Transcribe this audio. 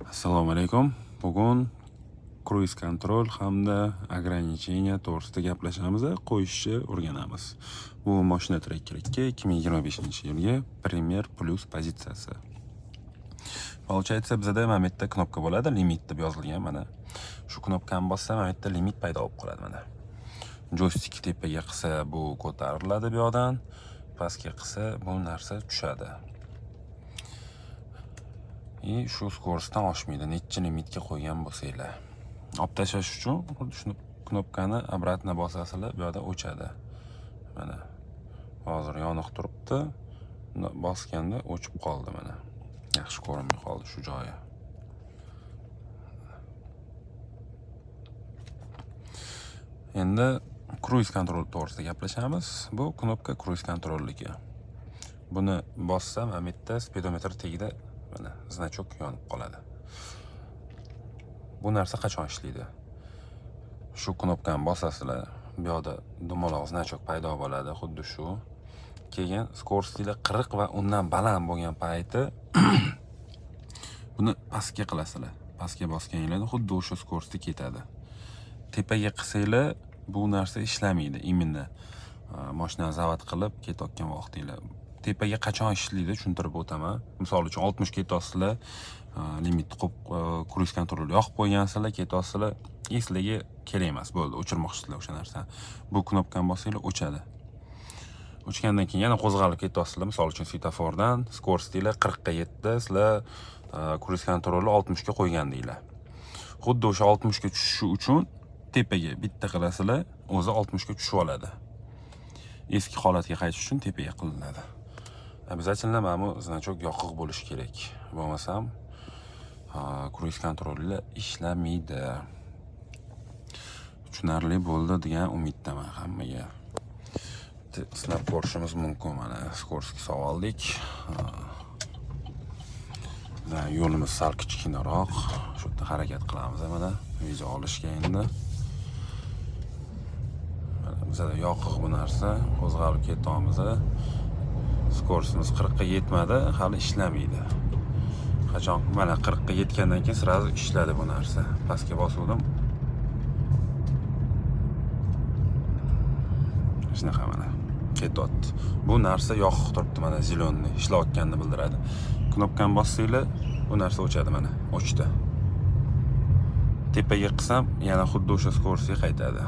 Assalomu alaykum. Bugun cruise control hamda ограничение to'g'risida gaplashamiz, qo'yishni o'rganamiz. Bu mashina trekkerga 2025-yilgi Premier Plus pozitsiyasi. Получается, bizda mana bu yerda knopka bo'ladi, limit deb yozilgan mana. Shu knopkani bossam, mana bu yerda limit paydo bo'lib qoladi mana. Joystick tepaga qilsa bu ko'tariladi bu yoqdan, pastga qilsa bu narsa tushadi. Shu skorostidan oshmaydi. Necha limitga qo'ygan bo'lsanglar. Olib tashlash uchun xuddi shuni knopkani обратно bosasizlar, bu yerda o'chadi. Mana. Hozir yoniq turibdi. Bosganda o'chib qoldi mana. Yaxshi ko'rinmay qoldi shu joyi. Endi cruise control to'g'risida gaplashamiz. Bu knopka cruise controlniki. Buni bossam, mana bu yerda speedometr tagida mana znachok yonib qoladi. Bu narsa qachon ishlaydi? Shu knopkani bosasizlar, bu yoqda dumaloq znachok paydo bo'ladi, xuddi shu. Keyin skorostilar 40 va undan baland bo'lgan payti buni pastga qilasizlar. Pastga bosganinglarda xuddi o'sha skorosti ketadi. Tepaga qilsanglar bu narsa ishlamaydi. Imенно mashinani zavat qilib ketayotgan vaqtinglar. Tepaga qachon ishlaydi tushuntirib o'taman. Misol uchun 60 ketasizlar, limit qo'yib cruise control yoqib qo'ygansizlar, ketasizlar, sizlarga kerak emas, bo'ldi, o'chirmoqchisizlar o'sha narsani. Bu knopkani bossanglar o'chadi. O'chgandan keyin yana qo'zg'alib ketasizlar, misol uchun svetofordan skorostilar 40 ga yetdi, sizlar cruise controlni 60 ga qo'ygandinglar. Xuddi o'sha 60 ga tushishi uchun tepaga bitta qilasizlar, o'zi 60 ga tushib oladi. Eski holatga qaytish uchun tepaga qilinadi. Обязательно mana bu znachok yoqiq bo'lishi kerak. Bo'lmasam cruise controllar ishlamaydi. Tushunarli bo'ldi degan umiddaman hammaga. Sinab ko'rishimiz mumkin mana. Skorostiga soldik. Yo'limiz sal kichkinaroq. Shu yerda harakat qilamiz mana. Video olishga endi. Bizda yoqiq bu narsa, qo'zg'alib ketamiz. Skorosimiz 40 ga yetmadi, hali ishlamaydi. Qachon mana 40 ga yetgandan keyin sразу ishladi bu narsa. Pastga bosuvdim. Shunaqa mana ketyapti. Bu narsa yoqiq turibdi mana, zeleniy ishlayotganini bildiradi. Knopkani bossanglar, bu narsa o'chadi mana, o'chdi. Tepaga qilsam, yana xuddi o'sha skorosga qaytadi.